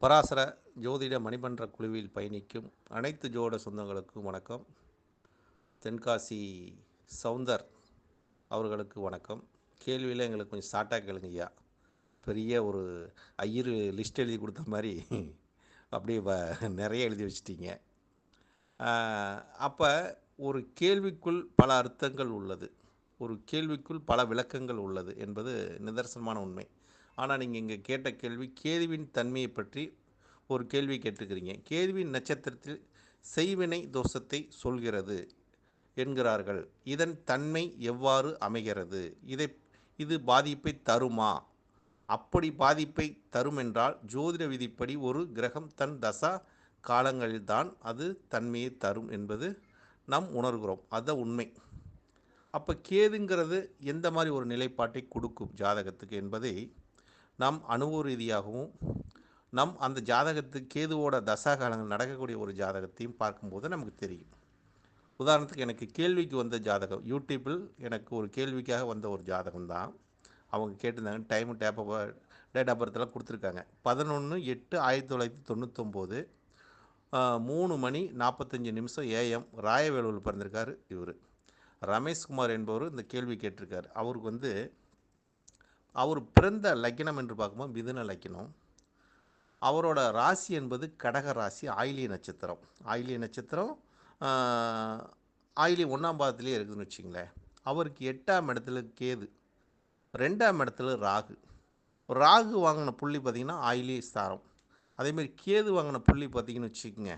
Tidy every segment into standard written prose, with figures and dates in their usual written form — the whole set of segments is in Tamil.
பராசர ஜோதிட மணிமன்ற குழுவில் பயணிக்கும் அனைத்து ஜோட சொந்தங்களுக்கும் வணக்கம். தென்காசி சவுந்தர் அவர்களுக்கு வணக்கம். கேள்வியில் எங்களுக்கு கொஞ்சம் ஷார்ட்டாக கேளுங்க ஐயா. பெரிய ஒரு ஐயர் லிஸ்ட் எழுதி கொடுத்த மாதிரி அப்படியே நிறைய எழுதி வச்சிட்டீங்க. அப்போ ஒரு கேள்விக்குள் பல அர்த்தங்கள் உள்ளது, ஒரு கேள்விக்குள் பல விளக்கங்கள் உள்ளது என்பது நிதர்சனமான உண்மை. ஆனால் நீங்கள் இங்கே கேட்ட கேள்வி கேதுவின் தன்மையை பற்றி ஒரு கேள்வி கேட்டுக்கிறீங்க. கேதுவின் நட்சத்திரத்தில் செய்வினை தோஷத்தை சொல்கிறது என்கிறார்கள். இதன் தன்மை எவ்வாறு அமைகிறது? இது பாதிப்பை தருமா? அப்படி பாதிப்பை தரும் என்றால் ஜோதிட விதிப்படி ஒரு கிரகம் தன் தசா காலங்களில்தான் அது தன்மையை தரும் என்பது நாம் உணர்கிறோம். அதுதான் உண்மை. அப்போ கேதுங்கிறது எந்த மாதிரி ஒரு நிலைப்பாட்டை கொடுக்கும் ஜாதகத்துக்கு என்பதை நாம் அனுபவ ரீதியாகவும் அந்த ஜாதகத்துக்கு கேதுவோட தசா காலங்கள் நடக்கக்கூடிய ஒரு ஜாதகத்தையும் பார்க்கும்போது நமக்கு தெரியும். உதாரணத்துக்கு எனக்கு கேள்விக்கு வந்த ஜாதகம் யூடியூப்பில் எனக்கு ஒரு கேள்விக்காக வந்த ஒரு ஜாதகம் தான். அவங்க கேட்டிருந்தாங்க, டைமு டேட் ஆஃப் பர்த்லாம் கொடுத்துருக்காங்க. 11/8/1999 3 மணி 45 நிமிஷம் ஏஎம் ராயவேலூரில் பிறந்திருக்காரு. இவர் ரமேஷ்குமார் என்பவர் இந்த கேள்வி கேட்டிருக்கார். அவருக்கு அவர் பிறந்த லக்கினம் என்று பார்க்கும்போது மிதுன லக்கினம். அவரோட ராசி என்பது கடக ராசி, ஆயிலிய நட்சத்திரம். ஆயிலிய நட்சத்திரம் ஆயிலி 1ஆம் பாதத்திலே இருக்குதுன்னு வச்சிங்களேன். அவருக்கு 8ஆம் இடத்துல கேது, 2ஆம் இடத்துல ராகு. ராகு வாங்கின புள்ளி பார்த்திங்கன்னா ஆயிலி சாரம். அதேமாதிரி கேது வாங்கின புள்ளி பார்த்திங்கன்னு வச்சுக்கோங்க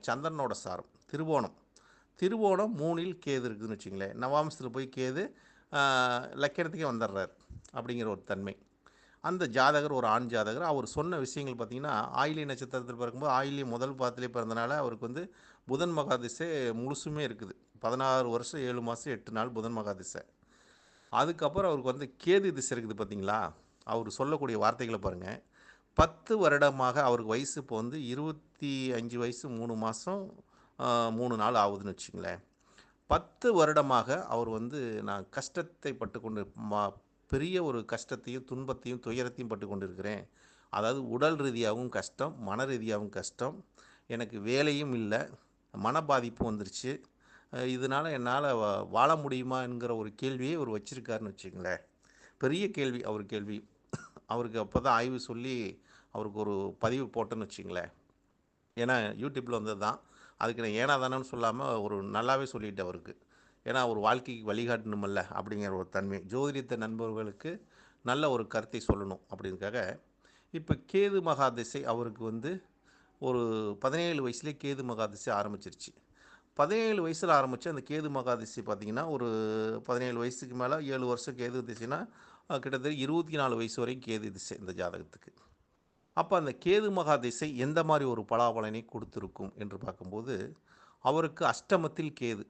சந்திரனோட சாரம். திருவோணம் 3இல் கேது இருக்குதுன்னு வச்சிங்களேன். நவாம்சத்தில் போய் கேது லக்கணத்துக்கே வந்துடுறார் அப்படிங்கிற ஒரு தன்மை. அந்த ஜாதகர் ஒரு ஆண் ஜாதகர். அவர் சொன்ன விஷயங்கள் பார்த்திங்கன்னா ஆயிலி நட்சத்திரத்தில் பிறக்கும்போது ஆயிலி முதல் பாதத்திலே பிறந்தனால அவருக்கு புதன் மகாதிசை முழுசுமே இருக்குது. 16 வருஷம் 7 மாதம் 8 நாள் புதன் மகாதிசை. அதுக்கப்புறம் அவருக்கு கேது திசை இருக்குது பார்த்திங்களா. அவர் சொல்லக்கூடிய வார்த்தைகளை பாருங்கள். 10 வருடமாக அவருக்கு வயசு இப்போ 25 வயசு 3 மாதம் 3 நாள் ஆகுதுன்னு வச்சுங்களேன். 10 வருடமாக அவர் நான் கஷ்டத்தை பட்டு கொண்டு பெரிய ஒரு கஷ்டத்தையும் துன்பத்தையும் துயரத்தையும் பட்டு கொண்டு இருக்கிறேன். அதாவது உடல் ரீதியாகவும் கஷ்டம், மன ரீதியாகவும் கஷ்டம், எனக்கு வேலையும் இல்லை, மன பாதிப்பு வந்துருச்சு. இதனால் என்னால் வாழ முடியுமா என்கிற ஒரு கேள்வியை அவர் வச்சுருக்காருன்னு வச்சுங்களேன். பெரிய கேள்வி அவர் கேள்வி. அவருக்கு அப்போ தான் ஆய்வு சொல்லி அவருக்கு ஒரு பதிவு போட்டேன்னு வச்சுங்களேன். ஏன்னா யூடியூப்பில் வந்தது தான். அதுக்கு நான் ஏனா தானேன்னு சொல்லாமல் ஒரு நல்லாவே சொல்லிவிட்டேன் அவருக்கு. ஏன்னா ஒரு வாழ்க்கைக்கு வழிகாட்டணுமல்ல அப்படிங்கிற ஒரு தன்மை. ஜோதிடத்தை நண்பர்களுக்கு நல்ல ஒரு கருத்தை சொல்லணும் அப்படிங்கிறதுக்காக. இப்போ கேது மகாதிசை அவருக்கு ஒரு 17 வயசுலேயே கேது மகாதிசை ஆரம்பிச்சிருச்சு. 17 வயசில் ஆரம்பித்து அந்த கேது மகாதிசை பார்த்திங்கன்னா ஒரு 17 வயசுக்கு மேலே 7 வருஷம் கேது திசைனா கிட்டத்தட்ட 24 வயசு வரைக்கும் கேது திசை இந்த ஜாதகத்துக்கு. அப்போ அந்த கேது மகாதிசை எந்த மாதிரி ஒரு பலாபலனை கொடுத்துருக்கும் என்று பார்க்கும்போது அவருக்கு அஷ்டமத்தில் கேது,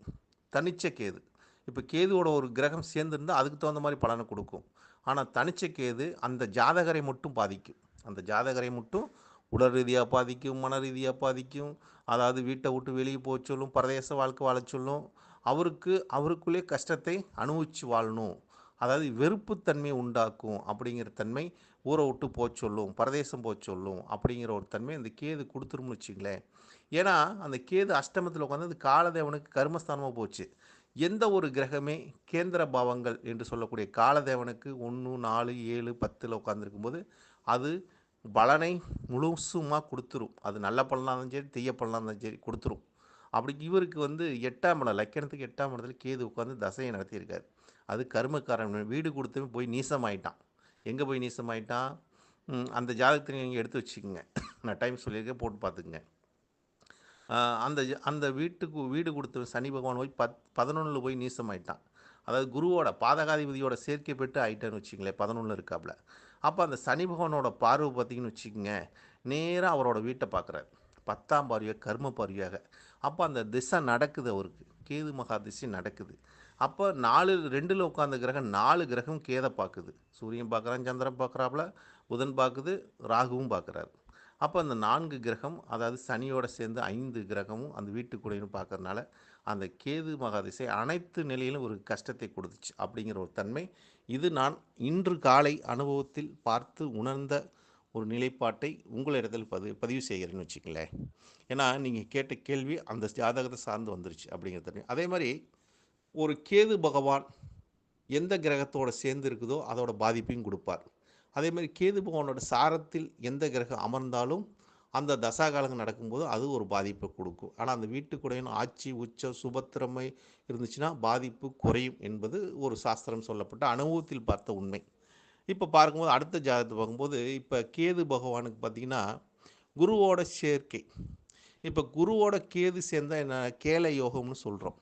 தனிச்ச கேது. இப்போ கேதுவோட ஒரு கிரகம் சேர்ந்துருந்தால் அதுக்கு தகுந்த மாதிரி பலனை கொடுக்கும். ஆனால் தனிச்ச கேது அந்த ஜாதகரை மட்டும் பாதிக்கும். அந்த ஜாதகரை மட்டும் உடல் ரீதியாக பாதிக்கும், மன ரீதியாக பாதிக்கும். அதாவது வீட்டை விட்டு வெளியே போக சொல்லும், பரதேச வாழ்க்கை வாழ சொல்லும். அவருக்குள்ளே கஷ்டத்தை அனுபவித்து வாழணும், அதாவது வெறுப்புத்தன்மை உண்டாக்கும் அப்படிங்கிற தன்மை. ஊரை விட்டு போக சொல்லும், பரதேசம் போக சொல்லும் அப்படிங்கிற ஒரு தன்மை அந்த கேது கொடுத்துரும்னு வச்சுங்களேன். ஏன்னா அந்த கேது அஷ்டமத்தில் உட்காந்து அது காலதேவனுக்கு கர்மஸ்தானமாக போச்சு. எந்த ஒரு கிரகமே கேந்திர பாவங்கள் என்று சொல்லக்கூடிய காலதேவனுக்கு 1, 4, 7, 10 உட்காந்துருக்கும்போது அது பலனை முழுசுமாக கொடுத்துரும். அது நல்ல பலனாக இருந்தாலும் சரி, தீய பலனாக இருந்தாலும் சரி கொடுத்துரும். அப்படி இவருக்கு 8ஆம் இடம், லக்கணத்துக்கு 8ஆம் இடத்துல கேது உட்காந்து தசையை நடத்தியிருக்காரு. அது கர்மக்காரன். வீடு கொடுத்தவன் போய் நீசமாயிட்டான். எங்கே போய் நீசமாயிட்டான்? அந்த ஜாதகத்தை நீங்கள் எடுத்து வச்சுக்கோங்க. நான் டைம் சொல்லியிருக்கேன், போட்டு பார்த்துக்குங்க. அந்த அந்த வீடு கொடுத்த சனி பகவான் போய் 11 போய் நீசமாயிட்டான். அதாவது குருவோட பாதகாதிபதியோட சேர்க்கை பெற்று ஆயிட்டான்னு வச்சுங்களேன். 11 இருக்காப்புல. அப்போ அந்த சனி பகவானோட பார்வை பார்த்திங்கன்னு வச்சுக்கோங்க, நேராக அவரோட வீட்டை பார்க்குறாரு. 10ஆம் பார்வையாக, கர்ம பார்வையாக. அப்போ அந்த திசை நடக்குது அவருக்கு. கேது மகா திசை நடக்குது. அப்போ 2ல் உட்காந்த கிரகம் 4 கிரகம் கேதை பார்க்குது. சூரியன் பார்க்குறான், சந்திரன் பார்க்குறாப்புல, புதன் பார்க்குது, ராகுவும் பார்க்குறாரு. அப்போ அந்த 4 கிரகம், அதாவது சனியோடு சேர்ந்து 5 கிரகமும் அந்த வீட்டுக்குள்ளேயும் பார்க்கறதுனால அந்த கேது மகாதிசை அனைத்து நிலையிலும் ஒரு கஷ்டத்தை கொடுத்துச்சு அப்படிங்கிற ஒரு தன்மை. இது நான் இன்று காலை அனுபவத்தில் பார்த்து உணர்ந்த ஒரு நிலைப்பாட்டை உங்களிடத்தில் பதிவு செய்கிறேன்னு வச்சுக்கங்களேன். ஏன்னா, நீங்கள் கேட்ட கேள்வி அந்த ஜாதகத்தை சார்ந்து வந்துருச்சு அப்படிங்கிறது. அதே மாரி ஒரு கேது பகவான் எந்த கிரகத்தோட சேர்ந்து இருக்குதோ அதோட பாதிப்பையும் குடுப்பார். அதேமாரி கேது பகவானோட சாரத்தில் எந்த கிரகம் அமர்ந்தாலும் அந்த தசாகாலங்கள் நடக்கும்போது அது ஒரு பாதிப்பை கொடுக்கும். ஆனால் அந்த வீட்டுக்குடையன் ஆட்சி, உச்சம், சுபத்திரமை இருந்துச்சுன்னா பாதிப்பு குறையும் என்பது ஒரு சாஸ்திரம் சொல்லப்பட்ட அனுபவத்தில் பார்த்த உண்மை. இப்போ பார்க்கும்போது அடுத்த ஜாதகத்தை பார்க்கும்போது, இப்போ கேது பகவானுக்கு பார்த்தீங்கன்னா, குருவோட சேர்க்கை. இப்போ குருவோட கேது சேர்ந்தா என்ன கேல யோகம்னு சொல்றோம்.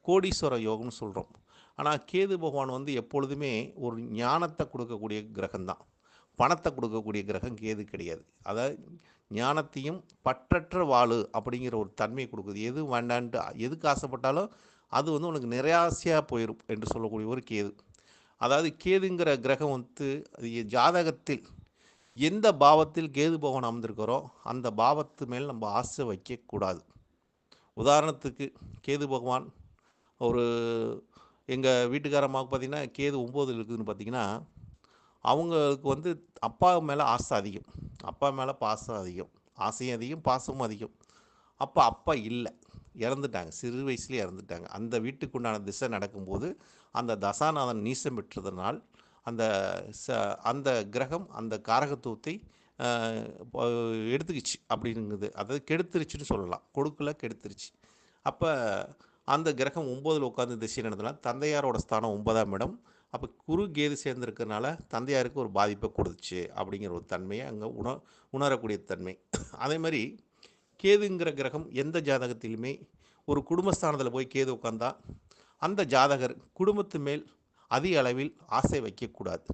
கோடீஸ்வர யோகம்னு சொல்றோம். ஆனா, கேது பகவான் வந்து எப்பொழுதுமே ஒரு ஞானத்த குடுக்கக்கூடிய கிரகம் தான். பணத்த குடுக்கக்கூடிய கிரகம் கேது கிடையாது. அதாவது ஞானத்தையும் பற்றற்ற வாழு அப்படிங்கிற ஒரு தன்மையை குடுக்குது. எது வேண்டான்ட்டு எதுக்கு ஆசைப்பட்டாலும் அது வந்து உனக்கு நிராசையா போயிரும் என்று சொல்லக்கூடிய ஒரு கேது. அதாவது கேதுங்கிற கிரகம் வந்து அது ஜாதகத்தில் எந்த பாவத்தில் கேது பகவான் அமர்ந்திருக்காரோ, அந்த பாவத்து மேல் நம்ம ஆசை வைக்கக்கூடாது. உதாரணத்துக்கு கேது பகவான் ஒரு எங்க வீட்டுக்கார அம்மாவுக்கு பார்த்தீங்கன்னா, கேது 9ல் இருக்குதுன்னு பார்த்தீங்கன்னா, அவங்களுக்கு வந்து அப்பா மேல ஆசை அதிகம். அப்பா மேல பாசம் அதிகம். ஆசையும் அதிகம், பாசமும் அதிகம். அப்ப அப்பா இல்ல. இறந்துட்டாங்க. சிறு வயசுலயே இறந்துட்டாங்க. அந்த வீட்டுக்கு உண்டான திசை நடக்கும்போது, அந்த தசாநாதன் நீசம் பெற்றதனால், அந்த ச அந்த கிரகம் அந்த காரகத்துவத்தை அ ப எடுத்துக்கிச்சு அப்படிங்குது. அதாவது கெடுத்துருச்சுன்னு சொல்லலாம். கொடுக்கல, கெடுத்துருச்சு. அப்ப அந்த கிரகம் 9ல் உட்கார்ந்து திசை நடந்தனால, தந்தையாரோட ஸ்தானம் 9ஆம் இடம். அப்ப குரு, கேது சேர்ந்திருக்கிறனால, தந்தையாருக்கு ஒரு பாதிப்ப கொடுத்துச்சு அப்படிங்கிற ஒரு தன்மைய அங்க உணரக்கூடிய தன்மை. அதேமாரி கேதுங்கிற கிரகம் எந்த ஜாதகத்திலுமே ஒரு குடும்பஸ்தானத்தில் போய் கேது உட்கார்ந்தா, அந்த ஜாதகர் குடும்பத்து மேல் அதிக அளவில் ஆசை வைக்கக்கூடாது.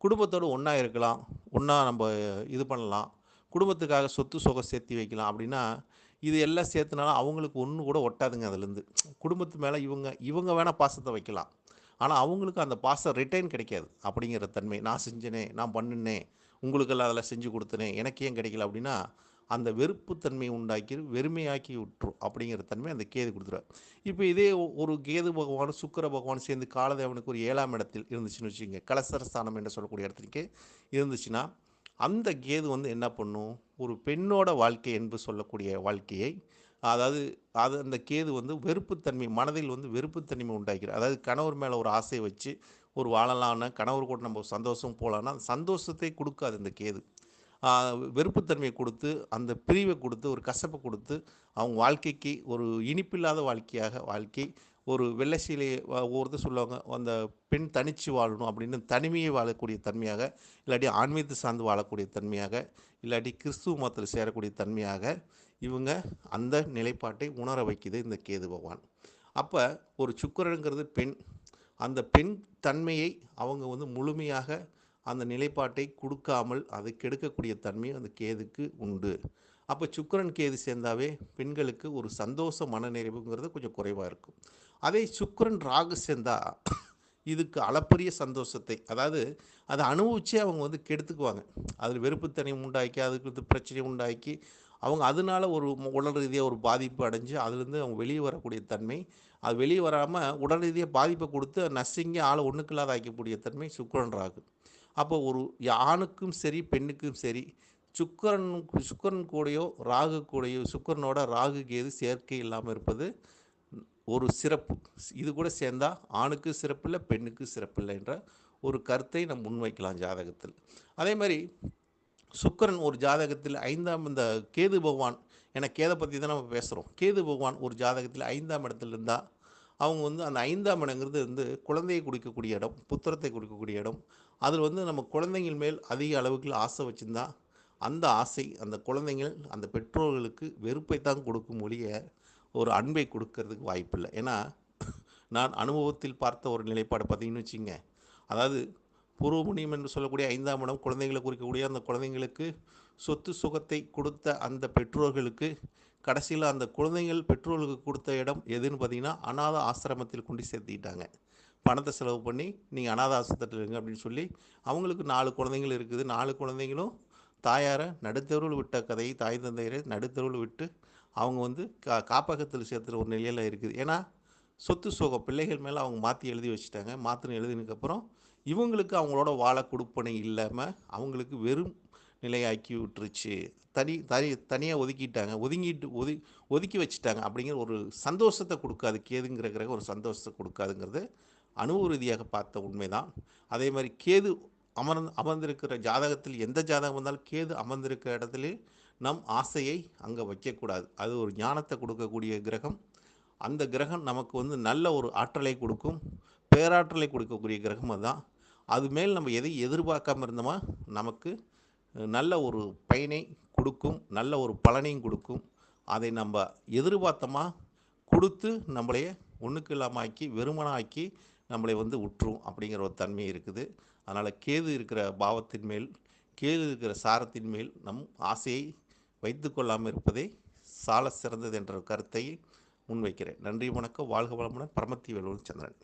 குடும்பத்தோடு ஒன்றா இருக்கலாம், ஒன்றா நம்ம இது பண்ணலாம், குடும்பத்துக்காக சொத்து சுகம் சேர்த்து வைக்கலாம் அப்படின்னா, இது எல்லாம் சேர்த்துனாலும் அவங்களுக்கு ஒன்று கூட ஒட்டாதுங்க அதுலேருந்து. குடும்பத்து மேலே இவங்க இவங்க வேணால் பாசத்தை வைக்கலாம். ஆனால் அவங்களுக்கு அந்த பாசம் ரிட்டர்ன் கிடைக்காது அப்படிங்கிற தன்மை. நான் செஞ்சேனே, நான் பண்ணுனேன், உங்களுக்கெல்லாம் அதெல்லாம் செஞ்சு கொடுத்தனே, எனக்கு ஏன் கிடைக்கல அப்படின்னா, அந்த வெறுப்புத்தன்மையை உண்டாக்கி வெறுமையாக்கி விட்டுரும் அப்படிங்கிற தன்மை அந்த கேது கொடுத்துருவார். இப்போ இதே ஒரு கேது பகவானும் சுக்கிர பகவானும் சேர்ந்து காலதேவனுக்கு ஒரு 7ஆம் இடத்தில் இருந்துச்சுன்னு வச்சுக்கோங்க, கலசர ஸ்தானம் என்று சொல்லக்கூடிய இடத்துக்கு இருந்துச்சுன்னா, அந்த கேது வந்து என்ன பண்ணும், ஒரு பெண்ணோட வாழ்க்கை என்று சொல்லக்கூடிய வாழ்க்கையை, அதாவது அது அந்த கேது வந்து வெறுப்புத்தன்மை மனதில் வந்து வெறுப்புத்தன்மை உண்டாக்கிறது. அதாவது கணவர் மேலே ஒரு ஆசையை வச்சு ஒரு வாழலாம்னா, கணவர் கூட நம்ம சந்தோஷம் போகலான்னா, அந்த சந்தோஷத்தை கொடுக்காது இந்த கேது. வெறுப்புத்தன்மையை கொடுத்து, அந்த பிரிவை கொடுத்து, ஒரு கசப்பை கொடுத்து, அவங்க வாழ்க்கைக்கு ஒரு இனிப்பில்லாத வாழ்க்கை, ஒரு வெள்ளை சீலை ஒவ்வொருத்தர் சொல்லுவாங்க, அந்த பெண் தனிச்சு வாழணும் அப்படின்னு தனிமையை வாழக்கூடிய தன்மையாக, இல்லாட்டி ஆன்மீகத்தை சார்ந்து வாழக்கூடிய தன்மையாக, இல்லாட்டி கிறிஸ்துவ மதத்தில் சேரக்கூடிய தன்மையாக, இவங்க அந்த நிலைப்பாட்டை உணர வைக்குது இந்த கேது பகவான். அப்ப ஒரு சுக்கிரன்ங்கிறது பெண். அந்த பெண் தன்மையை அவங்க வந்து முழுமையாக அந்த நிலைப்பாட்டை குடுக்காமல், அதை கெடுக்கக்கூடிய தன்மை அந்த கேதுக்கு உண்டு. அப்ப சுக்கிரன், கேது சேர்ந்தாவே பெண்களுக்கு ஒரு சந்தோஷ மனநிறைவுங்கிறது கொஞ்சம் குறைவா இருக்கும். அதே சுக்கிரன், ராகு சேர்ந்தா இதுக்கு அளப்பரிய சந்தோஷத்தை, அதாவது அத அனுபவிச்சே அவங்க வந்து கெடுத்துக்குவாங்க. அதில வெறுப்புத்தன்மை உண்டாக்கி, அதுக்கு பிரச்சனை உண்டாக்கி, அவங்க அதனால ஒரு உடல் ரீதியா ஒரு பாதிப்பு அடைஞ்சு, அதிலிருந்து அவங்க வெளிய வரக்கூடிய தன்மை, அது வெளிய வராம உடல் ரீதியா பாதிப்ப குடுத்து நசுங்கி ஆள ஒண்ணுக்கு இல்லாத ஆக்கக்கூடிய தன்மை சுக்கிரன், ராகு. அப்போ ஒரு ஆணுக்கும் சரி, பெண்ணுக்கும் சரி, சுக்கிரன் சுக்கிரன் கூடயோ, ராகு கூடயோ சுக்கிரனோட ராகு, கேது சேர்க்கை இல்லாம இருப்பது ஒரு சிறப்பு. இது கூட சேர்ந்தா ஆணுக்கு சிறப்பில்ல, பெண்ணுக்கு சிறப்பில்லை என்ற ஒரு கருத்தை நாம் முன்வைக்கலாம் ஜாதகத்தில். அதேமாரி சுக்கிரன் ஒரு ஜாதகத்தில் 5ஆம் இந்த கேது பகவான், ஏன்னா கேத பத்தி தான் நம்ம பேசுறோம். கேது பகவான் ஒரு ஜாதகத்தில் 5ஆம் இடத்துல இருந்தா, அவங்க வந்து அந்த 5ஆம் இடங்கிறது வந்து குழந்தையை குறிக்கக்கூடிய இடம், புத்திரத்தை குறிக்கக்கூடிய இடம். அதில் வந்து நம்ம குழந்தைகள் மேல் அதிக அளவுக்கு ஆசை வச்சிருந்தா, அந்த ஆசை அந்த குழந்தைகள் அந்த பெற்றோர்களுக்கு வெறுப்பை தான் கொடுக்கும் ஒழிய, ஒரு அன்பை கொடுக்கறதுக்கு வாய்ப்பில்ல. ஏன்னா, நான் அனுபவத்தில் பார்த்த ஒரு நிலைப்பாடு பார்த்தீங்கன்னு வச்சுக்கங்க, அதாவது பூர்வமுனியம் என்று சொல்லக்கூடிய 5ஆம் இடம் குழந்தைகளை குறிக்கக்கூடிய அந்த குழந்தைங்களுக்கு சொத்து சுகத்தை கொடுத்த அந்த பெற்றோர்களுக்கு கடைசியில் அந்த குழந்தைகள் பெற்றோர்களுக்கு கொடுத்த இடம் எதுன்னு பார்த்தீங்கன்னா, அநாத ஆசிரமத்தில் கொண்டு சேர்த்துக்கிட்டாங்க. பணத்தை செலவு பண்ணி நீங்கள் அநாத ஆசிரமத்தில் இருங்க அப்படின்னு சொல்லி, அவங்களுக்கு 4 குழந்தைகள் இருக்குது. 4 குழந்தைங்களும் தாயாரை நடுத்தெருவில் விட்ட கதையை, தாய் தந்தையரை நடுத்தெருவில் விட்டு அவங்க வந்து காப்பகத்தில் சேர்த்துற ஒரு நிலையில் இருக்குது. ஏன்னா சொத்து சுகம் பிள்ளைகள் மேலே அவங்க மாற்றி எழுதி வச்சுட்டாங்க. மாற்றின எழுதினதுக்கப்புறம் இவங்களுக்கு அவங்களோட வாழ கொடுப்பனை இல்லாமல் அவங்களுக்கு வெறும் நிலையாக்கி விட்டுருச்சு. தனியாக ஒதுக்கிட்டாங்க, ஒதுக்கி வச்சுட்டாங்க அப்படிங்கிற ஒரு சந்தோஷத்தை கொடுக்காது. கேதுங்கிற கிரகம் ஒரு சந்தோஷத்தை கொடுக்காதுங்கிறது அனுபவ ரீதியாக பார்த்த உண்மைதான். அதே மாதிரி கேது அமர்ந்திருக்கிற ஜாதகத்தில் எந்த ஜாதகம் வந்தாலும் கேது அமர்ந்திருக்கிற இடத்துல நம் ஆசையை அங்கே வைக்கக்கூடாது. அது ஒரு ஞானத்தை கொடுக்கக்கூடிய கிரகம். அந்த கிரகம் நமக்கு நல்ல ஒரு ஆற்றலை கொடுக்கும், பேராற்றலை கொடுக்கக்கூடிய கிரகம் அதுதான். அது மேல் நம்ம எதை எதிர்பார்க்காம இருந்தோமா நமக்கு நல்ல ஒரு பயனை கொடுக்கும், நல்ல ஒரு பலனையும் கொடுக்கும். அதை நம்ம எதிர்பார்த்தோமா கொடுத்து நம்மளைய ஒன்றுக்கு இல்லாமல் ஆக்கி வெறுமனாக ஆக்கி நம்மளை விட்டுரும் அப்படிங்கிற ஒரு தன்மை இருக்குது. அதனால் கேது இருக்கிற பாவத்தின் மேல், கேது இருக்கிற சாரத்தின் மேல் நம் ஆசையை வைத்து கொள்ளாமல் இருப்பதே சால சிறந்தது என்ற கருத்தை முன்வைக்கிறேன். நன்றி, வணக்கம். வாழ்க வளமுடன். பரமத்தி வேலூர் சந்திரன்.